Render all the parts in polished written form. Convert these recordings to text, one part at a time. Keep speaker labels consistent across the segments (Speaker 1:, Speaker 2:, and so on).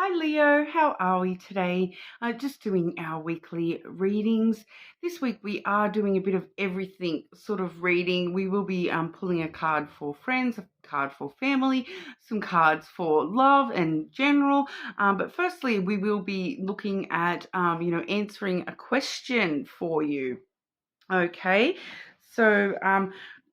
Speaker 1: Hi Leo, how are we today? Just doing our weekly readings. This week we are doing a bit of everything sort of reading. We will be pulling a card for friends, a card for family, some cards for love and general. But firstly, we will be looking at, answering a question for you. Okay, so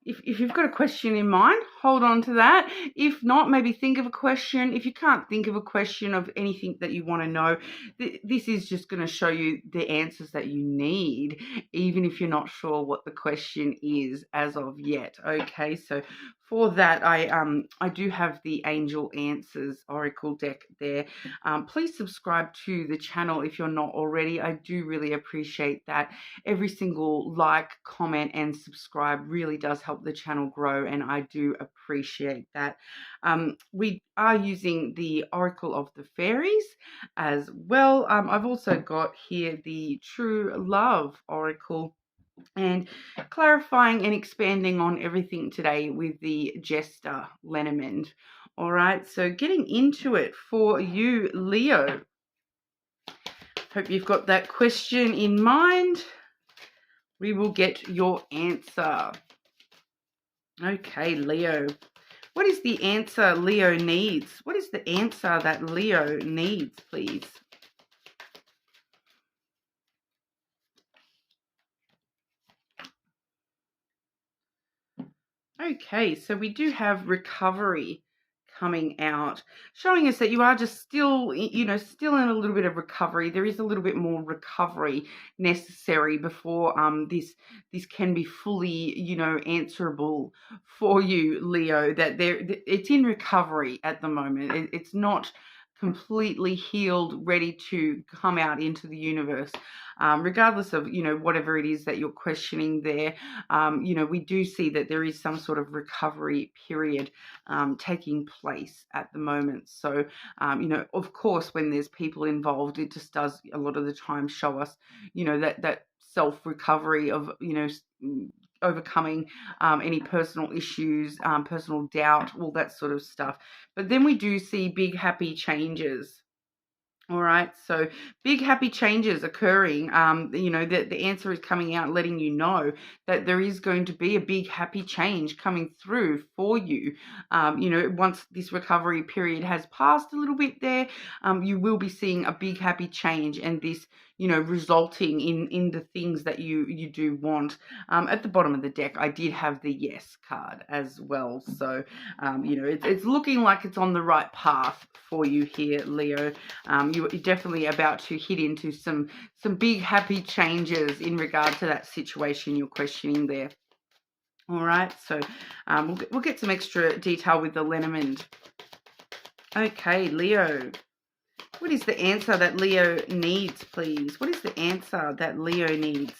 Speaker 1: if you've got a question in mind, hold on to that. If not, maybe think of a question. If you can't think of a question of anything that you want to know, this is just going to show you the answers that you need, even if you're not sure what the question is as of yet. Okay, so for that, I do have the Angel Answers Oracle deck there. Please subscribe to the channel if you're not already. I do really appreciate that. Every single like, comment, and subscribe really does help the channel grow, and I do appreciate that. We are using the Oracle of the Fairies as well. I've also got here the True Love Oracle, and clarifying and expanding on everything today with the Jester Lenormand. All right, so getting into it for you, Leo. Hope you've got that question in mind. We will get your answer. Okay, Leo. What is the answer Leo needs? What is the answer that Leo needs, please? Okay, so we do have recovery coming out, showing us that you are just still, still in a little bit of recovery. There is a little bit more recovery necessary before this can be fully, answerable for you, Leo. That it's in recovery at the moment. It's not completely healed, ready to come out into the universe. Regardless of, whatever it is that you're questioning there, we do see that there is some sort of recovery period taking place at the moment. So, of course, when there's people involved, it just does a lot of the time show us, that self-recovery of, overcoming any personal issues, personal doubt, all that sort of stuff. But then we do see big happy changes. All right, so big happy changes occurring. The answer is coming out, letting you know that there is going to be a big happy change coming through for you. Once this recovery period has passed a little bit there, you will be seeing a big happy change, and this, resulting in the things that you do want. At the bottom of the deck, I did have the Yes card as well. So, it's looking like it's on the right path for you here, Leo. You're definitely about to hit into some big happy changes in regard to that situation you're questioning there. All right, so we'll get some extra detail with the Lenormand. Okay, Leo. What is the answer that Leo needs, please? What is the answer that Leo needs?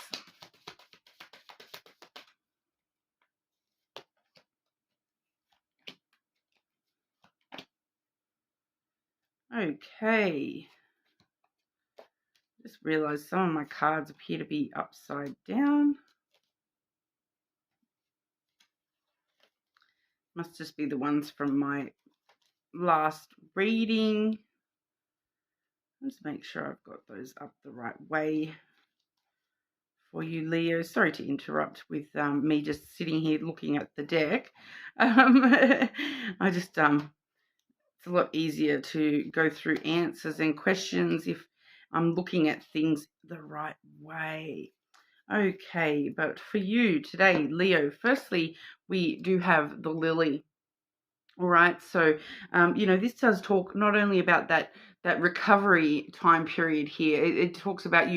Speaker 1: Okay. Just realized some of my cards appear to be upside down. Must just be the ones from my last reading. Let's make sure I've got those up the right way for you, Leo. Sorry to interrupt with me just sitting here looking at the deck. I just, it's a lot easier to go through answers and questions if I'm looking at things the right way. Okay, but for you today, Leo, firstly, we do have the lily. All right, so, this does talk not only about that recovery time period here. It talks about,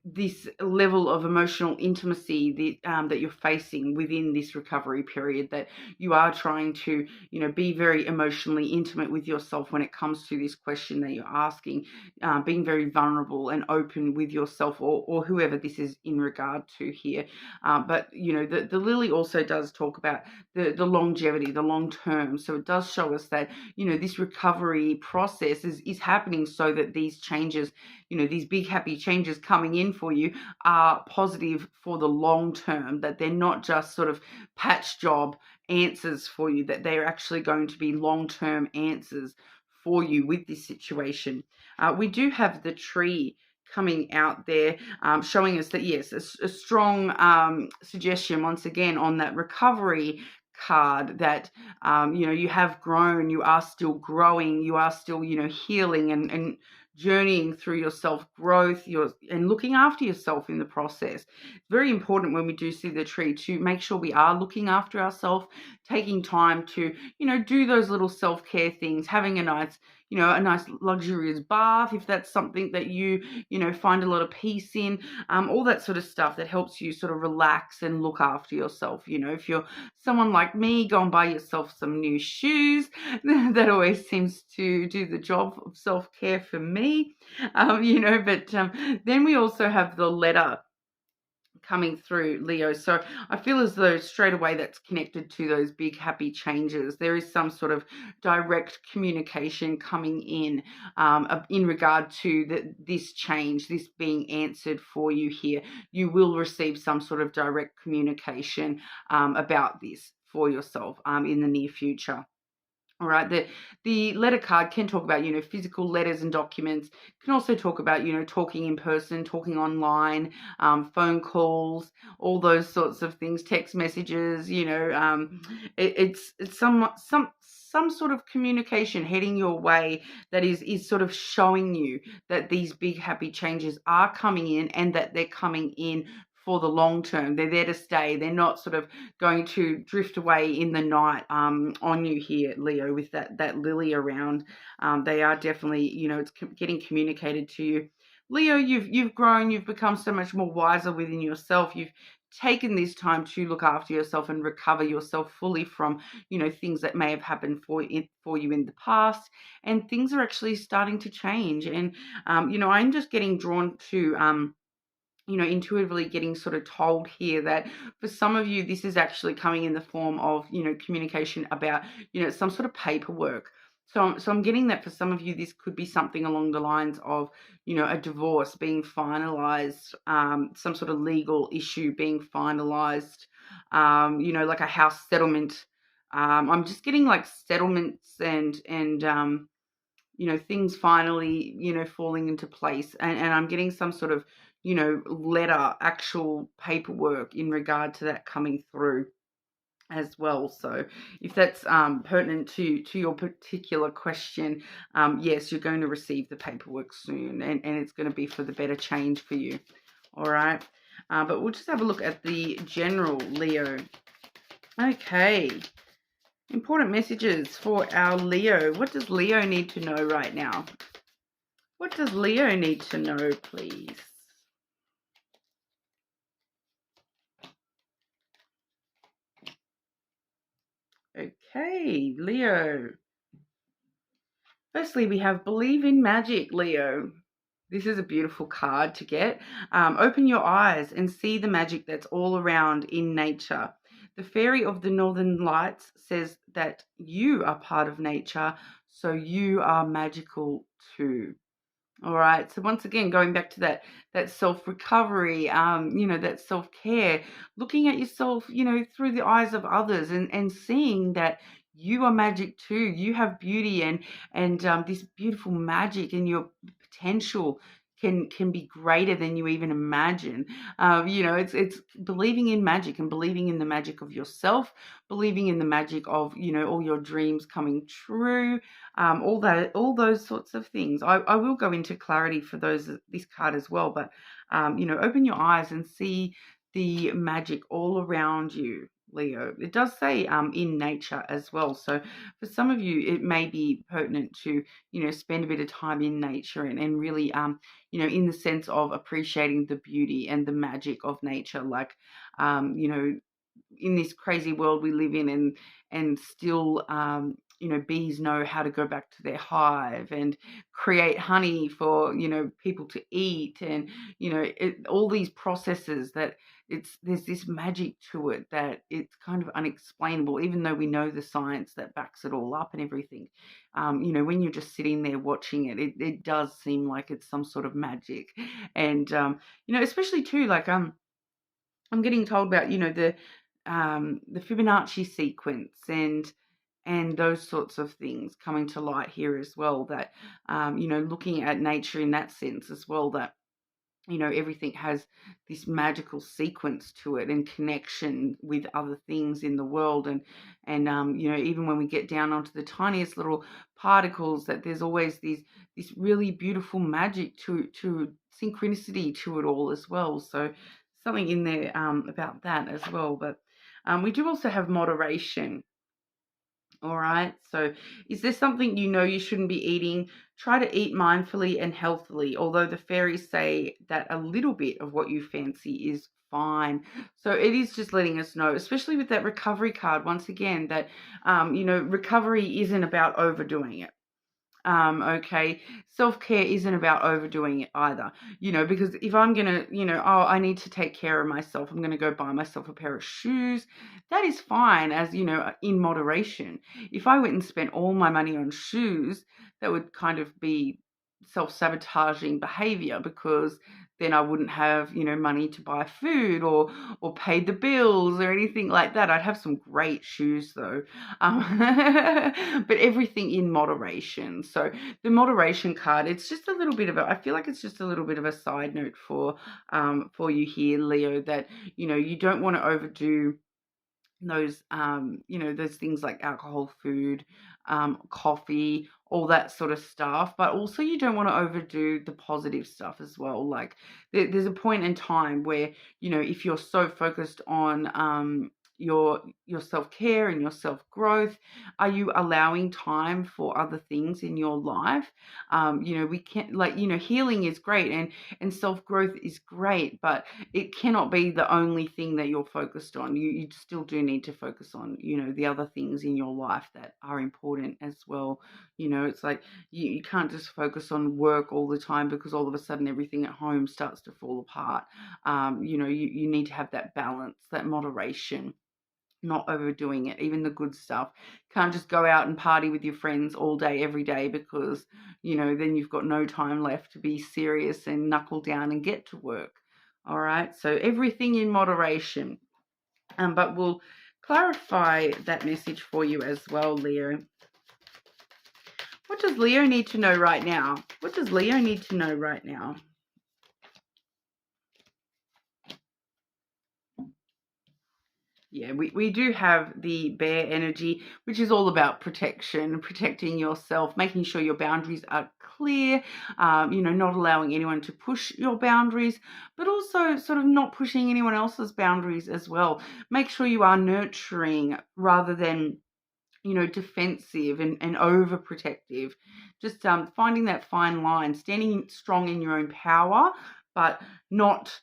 Speaker 1: this level of emotional intimacy that you're facing within this recovery period, that you are trying to, be very emotionally intimate with yourself when it comes to this question that you're asking, being very vulnerable and open with yourself or whoever this is in regard to here. But, the lily also does talk about the longevity, the long term. So it does show us that, this recovery process is happening so that these changes, these big happy changes coming in for you are positive for the long term, that they're not just sort of patch job answers for you, that they're actually going to be long-term answers for you with this situation. We do have the tree coming out there, showing us that, yes, a strong suggestion once again on that recovery card, that you have grown, you are still growing, you are still healing and journeying through your self growth, and looking after yourself in the process. It's very important when we do see the tree to make sure we are looking after ourselves, taking time to do those little self care things, having a nice a nice luxurious bath if that's something that you find a lot of peace in, all that sort of stuff that helps you sort of relax and look after yourself. If you're someone like me, go and buy yourself some new shoes. That always seems to do the job of self-care for me. But then we also have the letter coming through, Leo. So I feel as though straight away that's connected to those big happy changes. There is some sort of direct communication coming in regard to this change, this being answered for you here. You will receive some sort of direct communication about this for yourself in the near future. All right, the letter card can talk about, physical letters and documents. It can also talk about, talking in person, talking online, phone calls, all those sorts of things, text messages. It's some sort of communication heading your way that is sort of showing you that these big happy changes are coming in, and that they're coming in for the long term. They're there to stay. They're not sort of going to drift away in the night on you here, Leo, with that lily around. They are definitely, it's getting communicated to you. Leo, you've grown, you've become so much more wiser within yourself. You've taken this time to look after yourself and recover yourself fully from, things that may have happened for you in the past, and things are actually starting to change. And, I'm just getting drawn to, intuitively getting sort of told here that for some of you, this is actually coming in the form of, communication about, some sort of paperwork. So I'm getting that for some of you, this could be something along the lines of, a divorce being finalized, some sort of legal issue being finalized, like a house settlement. I'm just getting like settlements and things finally, falling into place. And I'm getting some sort of, letter, actual paperwork in regard to that coming through as well. So if that's pertinent to your particular question, yes, you're going to receive the paperwork soon, and it's going to be for the better change for you. All right. But we'll just have a look at the general, Leo. Okay. Important messages for our Leo. What does Leo need to know right now? What does Leo need to know, please? Okay, Leo. Firstly, we have believe in magic, Leo. This is a beautiful card to get. Open your eyes and see the magic that's all around in nature. The fairy of the northern lights says that you are part of nature, so you are magical too. All right. So once again, going back to that self-recovery, that self-care, looking at yourself, through the eyes of others, and seeing that you are magic too. You have beauty, and this beautiful magic, and your potential can be greater than you even imagine. It's believing in magic, and believing in the magic of yourself, believing in the magic of all your dreams coming true, all those sorts of things. I will go into clarity for this card as well, but open your eyes and see the magic all around you, Leo. It does say in nature as well. So for some of you, it may be pertinent to spend a bit of time in nature, and really in the sense of appreciating the beauty and the magic of nature, like in this crazy world we live in, and still bees know how to go back to their hive and create honey for people to eat, and all these processes that there's this magic to it that it's kind of unexplainable, even though we know the science that backs it all up and everything. When you're just sitting there watching it does seem like it's some sort of magic. And especially too, like I'm getting told about the Fibonacci sequence, and and those sorts of things coming to light here as well. That, looking at nature in that sense as well, that everything has this magical sequence to it and connection with other things in the world. And even when we get down onto the tiniest little particles, that there's always this really beautiful magic to synchronicity to it all as well. So something in there about that as well. But we do also have moderation. All right. So, is there something you shouldn't be eating? Try to eat mindfully and healthily, although the fairies say that a little bit of what you fancy is fine. So, it is just letting us know, especially with that recovery card, once again, that, recovery isn't about overdoing it. Okay, self-care isn't about overdoing it either, because if I'm gonna, oh, I need to take care of myself, I'm gonna go buy myself a pair of shoes. That is fine, as in moderation. If I went and spent all my money on shoes, that would kind of be self-sabotaging behavior, because then I wouldn't have, money to buy food or pay the bills or anything like that. I'd have some great shoes though. But everything in moderation. So the moderation card, it's just a little bit of I feel like it's just a little bit of a side note for you here, Leo, that you don't want to overdo those things like alcohol, food, coffee, all that sort of stuff. But also you don't want to overdo the positive stuff as well. Like there's a point in time where, if you're so focused on your self-care and your self-growth, are you allowing time for other things in your life? We can't, healing is great, and self-growth is great, but it cannot be the only thing that you're focused on. You still do need to focus on, the other things in your life that are important as well. It's like you can't just focus on work all the time, because all of a sudden everything at home starts to fall apart. You need to have that balance, that moderation, not overdoing it. Even the good stuff. Can't just go out and party with your friends all day, every day, because, then you've got no time left to be serious and knuckle down and get to work. All right. So everything in moderation. But we'll clarify that message for you as well, Leo. What does Leo need to know right now? What does Leo need to know right now? Yeah, we do have the bear energy, which is all about protection, protecting yourself, making sure your boundaries are clear, not allowing anyone to push your boundaries, but also sort of not pushing anyone else's boundaries as well. Make sure you are nurturing rather than defensive and overprotective. Just finding that fine line, standing strong in your own power, but not,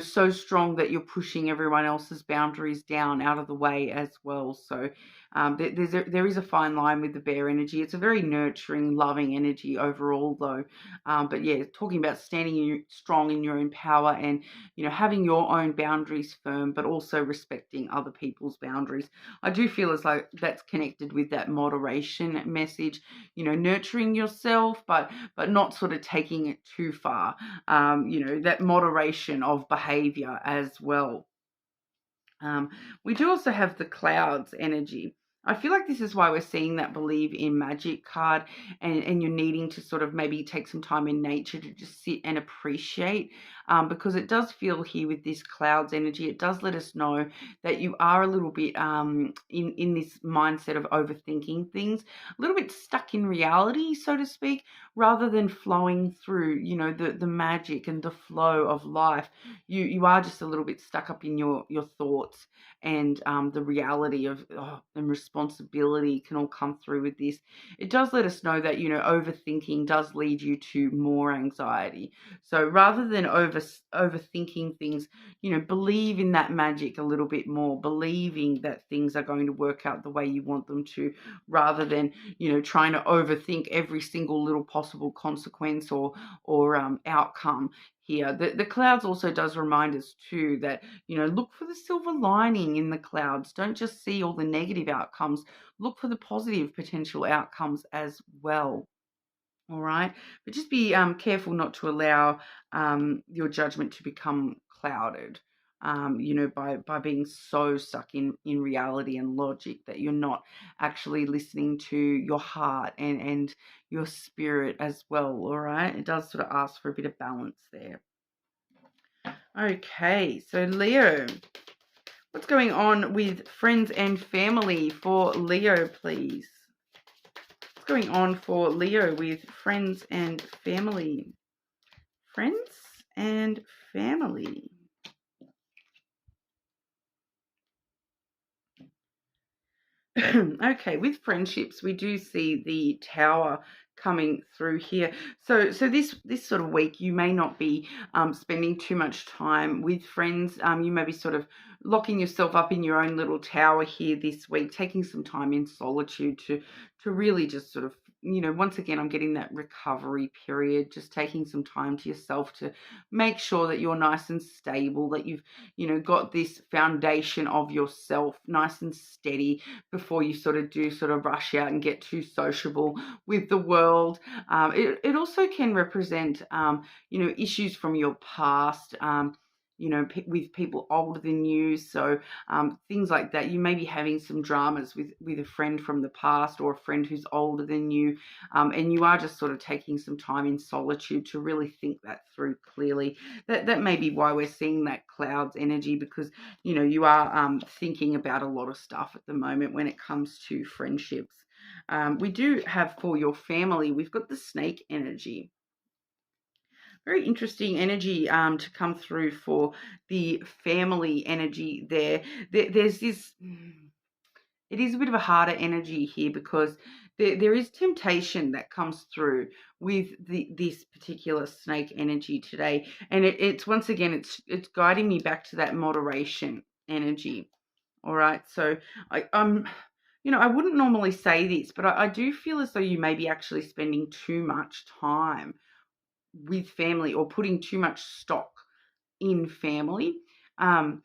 Speaker 1: so strong that you're pushing everyone else's boundaries down out of the way as well. So there is a fine line with the bear energy. It's a very nurturing, loving energy overall, though. But yeah, talking about standing strong in your own power and, having your own boundaries firm, but also respecting other people's boundaries. I do feel as though that's connected with that moderation message, nurturing yourself, but not sort of taking it too far. That moderation of behavior as well. We do also have the clouds energy. I feel like this is why we're seeing that believe in magic card, and you're needing to sort of maybe take some time in nature to just sit and appreciate, because it does feel here with this clouds energy, it does let us know that you are a little bit in this mindset of overthinking things, a little bit stuck in reality, so to speak, rather than flowing through, the magic and the flow of life. You are just a little bit stuck up in your thoughts, and the reality of and responsibility can all come through with this. It does let us know that, overthinking does lead you to more anxiety. So rather than overthinking things, believe in that magic a little bit more, believing that things are going to work out the way you want them to, rather than, trying to overthink every single little possible consequence or outcome here. The clouds also does remind us too that, look for the silver lining in the clouds. Don't just see all the negative outcomes. Look for the positive potential outcomes as well. All right. But just be careful not to allow your judgment to become clouded. by being so stuck in reality and logic that you're not actually listening to your heart and your spirit as well. All right. It does sort of ask for a bit of balance there. Okay. So Leo, what's going on with friends and family for Leo, please? What's going on for Leo with friends and family? Friends and family. Okay, with friendships, we do see the Tower coming through here. So this sort of week, you may not be spending too much time with friends. You may be sort of locking yourself up in your own little tower here this week, taking some time in solitude to really just sort of, once again, I'm getting that recovery period, just taking some time to yourself to make sure that you're nice and stable, that you've, got this foundation of yourself nice and steady before you sort of rush out and get too sociable with the world. It also can represent, issues from your past, with people older than you. So things like that. You may be having some dramas with a friend from the past or a friend who's older than you, and you are just sort of taking some time in solitude to really think that through clearly. That may be why we're seeing that clouds energy, because you are thinking about a lot of stuff at the moment when it comes to friendships. We do have for your family, we've got the snake energy. Very interesting energy to come through for the family energy there. There's this, it is a bit of a harder energy here because there is temptation that comes through with this particular snake energy today. And it's once again, it's guiding me back to that moderation energy. All right. So I wouldn't normally say this, but I do feel as though you may be actually spending too much time with family or putting too much stock in family, or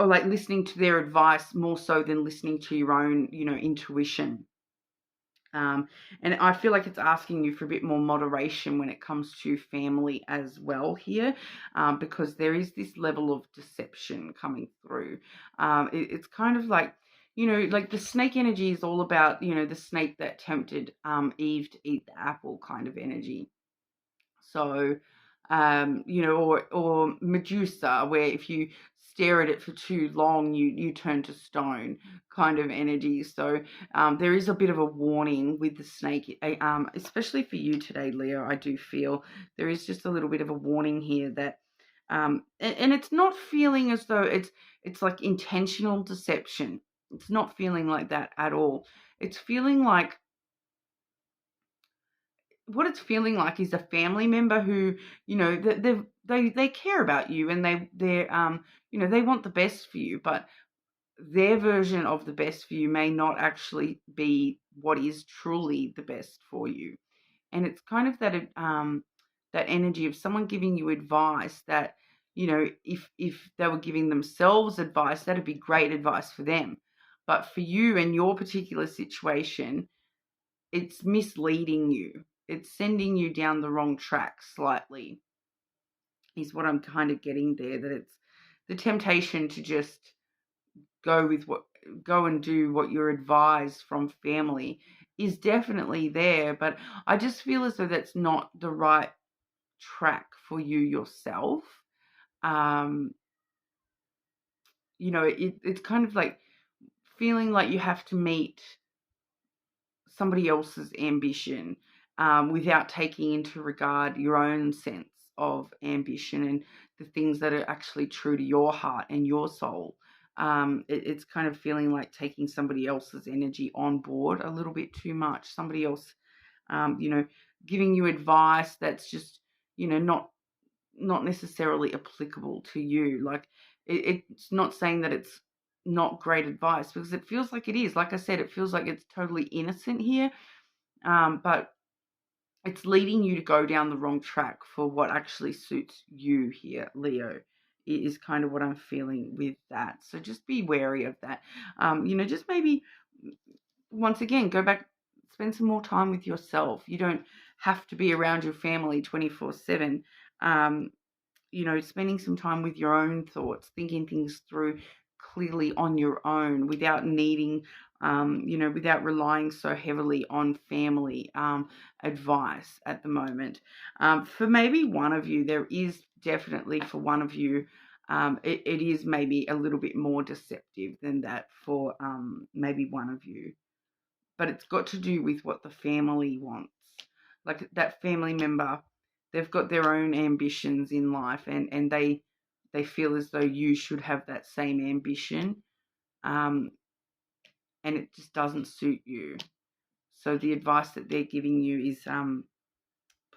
Speaker 1: like listening to their advice more so than listening to your own, intuition. And I feel like it's asking you for a bit more moderation when it comes to family as well here, because there is this level of deception coming through. It's kind of like, like the snake energy is all about, the snake that tempted Eve to eat the apple kind of energy. So, or Medusa, where if you stare at it for too long, you turn to stone kind of energy. So there is a bit of a warning with the snake, especially for you today, Leo. I do feel there is just a little bit of a warning here that, and it's not feeling as though it's like intentional deception. It's not feeling like that at all. It's feeling like, what it's feeling like is a family member who, they care about you, and they want the best for you, but their version of the best for you may not actually be what is truly the best for you. And it's kind of that energy of someone giving you advice that, if they were giving themselves advice, that'd be great advice for them, but for you and your particular situation, it's misleading you. It's sending you down the wrong track slightly, is what I'm kind of getting there. That it's the temptation to just go and do what you're advised from family is definitely there, but I just feel as though that's not the right track for you yourself. It's kind of like feeling like you have to meet somebody else's ambition, without taking into regard your own sense of ambition and the things that are actually true to your heart and your soul. It's kind of feeling like taking somebody else's energy on board a little bit too much. Somebody else, giving you advice that's just, not necessarily applicable to you. Like it's not saying that it's not great advice, because it feels like it is. Like I said, it feels like it's totally innocent here, but it's leading you to go down the wrong track for what actually suits you here, Leo. It is kind of what I'm feeling with that. So just be wary of that. Just maybe once again, go back, spend some more time with yourself. You don't have to be around your family 24/7. spending some time with your own thoughts, thinking things through clearly on your own without needing, without relying so heavily on family advice at the moment. For maybe one of you, there is definitely for one of you, it is maybe a little bit more deceptive than that for maybe one of you. But it's got to do with what the family wants. Like that family member, they've got their own ambitions in life, and they feel as though you should have that same ambition, um, and it just doesn't suit you. So the advice that they're giving you is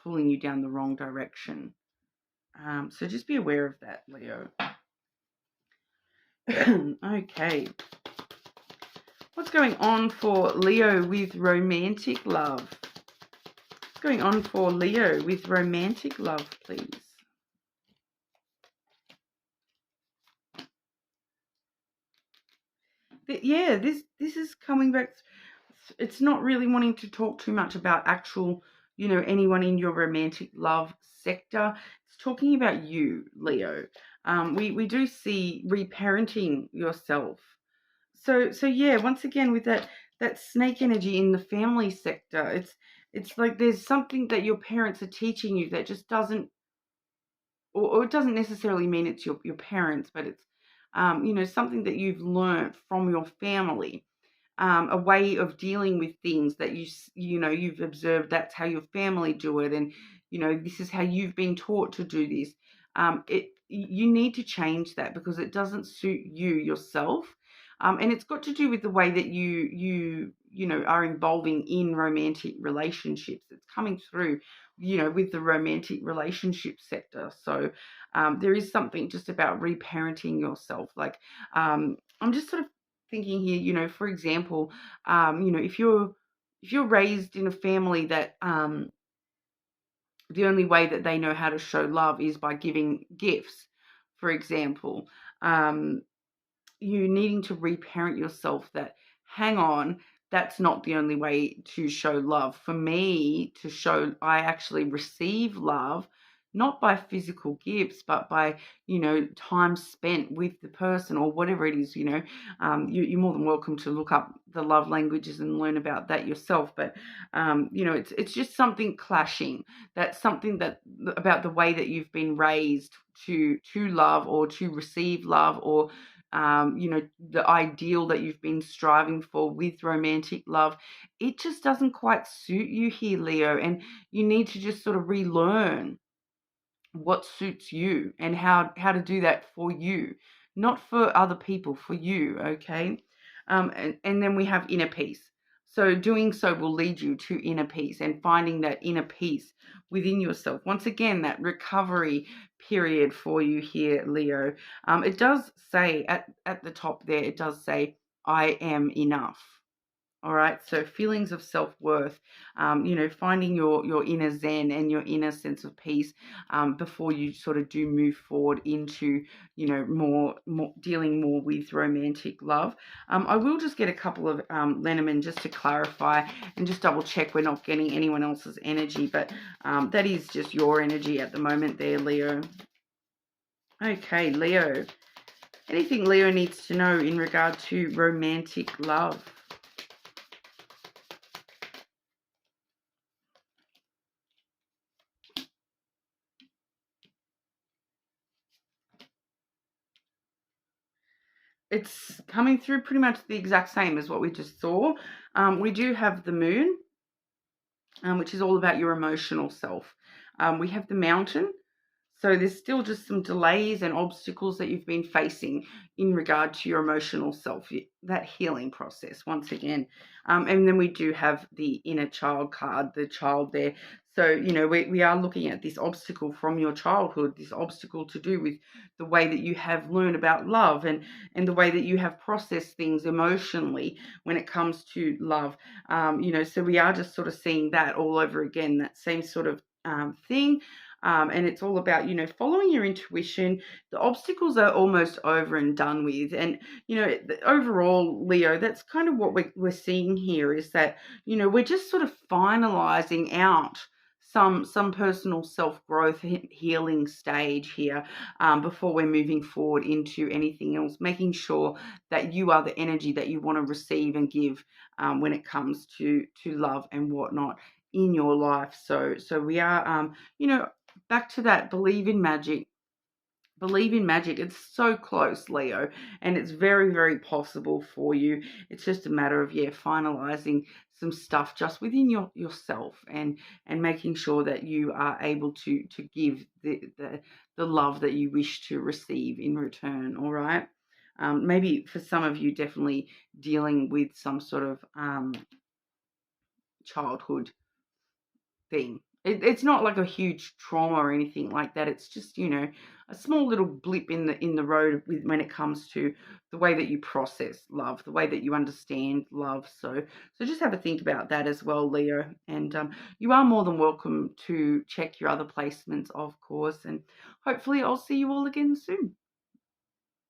Speaker 1: pulling you down the wrong direction. So just be aware of that, Leo. Okay. What's going on for Leo with romantic love? What's going on for Leo with romantic love, please? Yeah, this is coming back. It's not really wanting to talk too much about actual, anyone in your romantic love sector. It's talking about you, Leo. We do see reparenting yourself. So yeah, once again with that snake energy in the family sector, it's like there's something that your parents are teaching you that just doesn't, or it doesn't necessarily mean it's your parents, but it's something that you've learned from your family, a way of dealing with things that you've observed. That's how your family do it, and this is how you've been taught to do this. You need to change that because it doesn't suit you yourself, and it's got to do with the way that you are involving in romantic relationships. It's coming through, with the romantic relationship sector. So there is something just about reparenting yourself. Like I'm just sort of thinking here, for example, if you're raised in a family that the only way that they know how to show love is by giving gifts, for example, um, you needing to reparent yourself that, hang on, that's not the only way to show love. For me to show, I actually receive love not by physical gifts, but by, time spent with the person or whatever it is. You're more than welcome to look up the love languages and learn about that yourself. But, it's just something clashing. That's something that about the way that you've been raised to love or to receive love, or the ideal that you've been striving for with romantic love, it just doesn't quite suit you here, Leo. And you need to just sort of relearn what suits you and how to do that for you, not for other people, for you, okay? And then we have inner peace. So doing so will lead you to inner peace and finding that inner peace within yourself. Once again, that recovery period for you here, Leo. It does say at the top there, it does say, I am enough. All right, so feelings of self-worth, finding your inner zen and your inner sense of peace before you sort of do move forward into, more dealing more with romantic love. I will just get a couple of Lenormand just to clarify and just double check we're not getting anyone else's energy, but that is just your energy at the moment there, Leo. Okay, Leo. Anything Leo needs to know in regard to romantic love? It's coming through pretty much the exact same as what we just saw. We do have the moon, which is all about your emotional self. We have the mountain. So there's still just some delays and obstacles that you've been facing in regard to your emotional self, that healing process once again. And then we do have the inner child card, the child there. So, we are looking at this obstacle from your childhood, this obstacle to do with the way that you have learned about love and the way that you have processed things emotionally when it comes to love. So we are just sort of seeing that all over again, that same sort of thing. And it's all about, following your intuition. The obstacles are almost over and done with. And, overall, Leo, that's kind of what we're seeing here is that, we're just sort of finalizing out some personal self-growth healing stage here, before we're moving forward into anything else, making sure that you are the energy that you want to receive and give, when it comes to love and whatnot in your life. So we are, back to that believe in magic. Believe in magic. It's so close, Leo, and it's very, very possible for you. It's just a matter of, finalizing some stuff just within yourself, and making sure that you are able to give the love that you wish to receive in return. All right. Maybe for some of you, definitely dealing with some sort of childhood thing. It's not like a huge trauma or anything like that. It's just, a small little blip in the road when it comes to the way that you process love, the way that you understand love. So just have a think about that as well, Leo. And you are more than welcome to check your other placements, of course. And hopefully I'll see you all again soon.